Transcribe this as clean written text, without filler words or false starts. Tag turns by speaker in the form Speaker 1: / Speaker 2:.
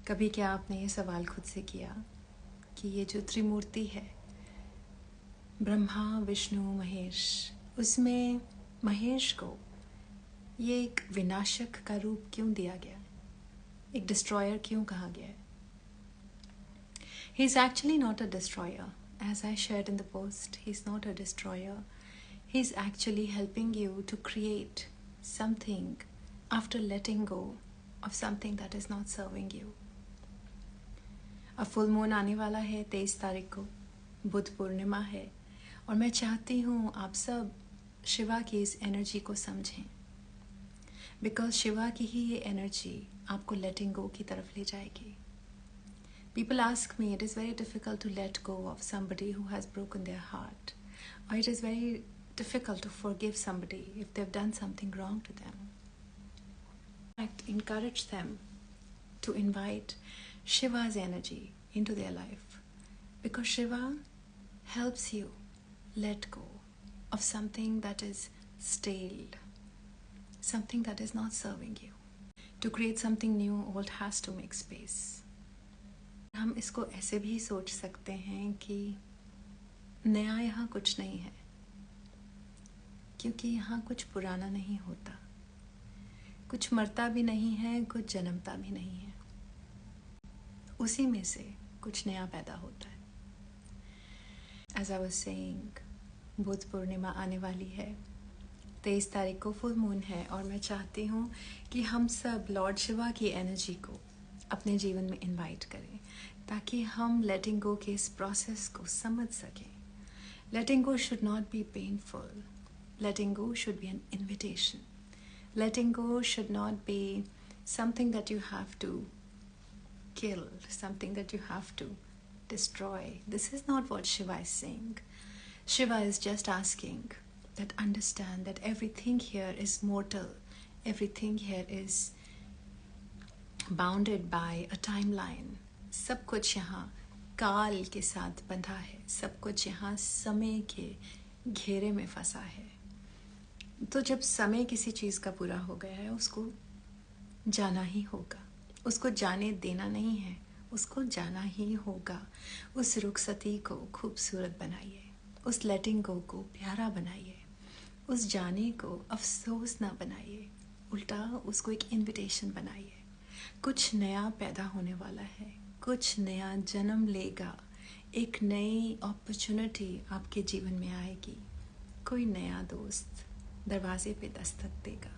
Speaker 1: कभी क्या आपने ये सवाल खुद से किया कि ये जो त्रिमूर्ति है, ब्रह्मा विष्णु महेश, उसमें महेश को ये एक विनाशक का रूप क्यों दिया गया, एक डिस्ट्रॉयर क्यों कहा गया है? He is actually not a destroyer. As I shared in the post, he is not a destroyer. He is actually helping you to create something after letting go of something that is not serving you. अब full moon आने वाला है 23 तारीख को, बुध पूर्णिमा है, और मैं चाहती हूँ आप सब शिवा की इस एनर्जी को समझें, बिकॉज शिवा की ही ये एनर्जी आपको लेटिंग गो की तरफ ले जाएगी. People ask me, it is very difficult to let go of somebody who has broken their heart, or it is very difficult to forgive somebody if they've done something wrong to them. I encourage them to invite Shiva's energy into their life, because Shiva helps you let go of something that is stale, something that is not serving you. To create something new, old has to make space. हम इसको ऐसे भी सोच सकते हैं कि नया यहाँ कुछ नहीं है, क्योंकि यहाँ कुछ पुराना नहीं होता, कुछ मरता भी नहीं है, कुछ जन्मता भी नहीं है, उसी में से कुछ नया पैदा होता है. As I was saying, बुध पूर्णिमा आने वाली है, 23 तारीख को फुल मून है, और मैं चाहती हूँ कि हम सब लॉर्ड शिवा की एनर्जी को अपने जीवन में इनवाइट करें, ताकि हम लेटिंग गो के इस प्रोसेस को समझ सकें. Letting go should not be painful. Letting go should be an invitation. Letting go should not be something that you have to kill, something that you have to destroy. This is not what Shiva is saying. Shiva is just asking that understand that everything here is mortal. Everything here is bounded by a timeline. सब कुछ यहाँ काल के साथ बंधा है, सब कुछ यहाँ समय के घेरे में फंसा है. तो जब समय किसी चीज़ का पूरा हो गया है, उसको जाना ही होगा, उसको जाने देना नहीं है, उसको जाना ही होगा. उस रुखसती को खूबसूरत बनाइए, उस लेटिंग गो को प्यारा बनाइए, उस जाने को अफसोस ना बनाइए, उल्टा उसको एक इनविटेशन बनाइए. कुछ नया पैदा होने वाला है, कुछ नया जन्म लेगा, एक नई अपॉर्चुनिटी आपके जीवन में आएगी, कोई नया दोस्त दरवाजे पे दस्तक देगा.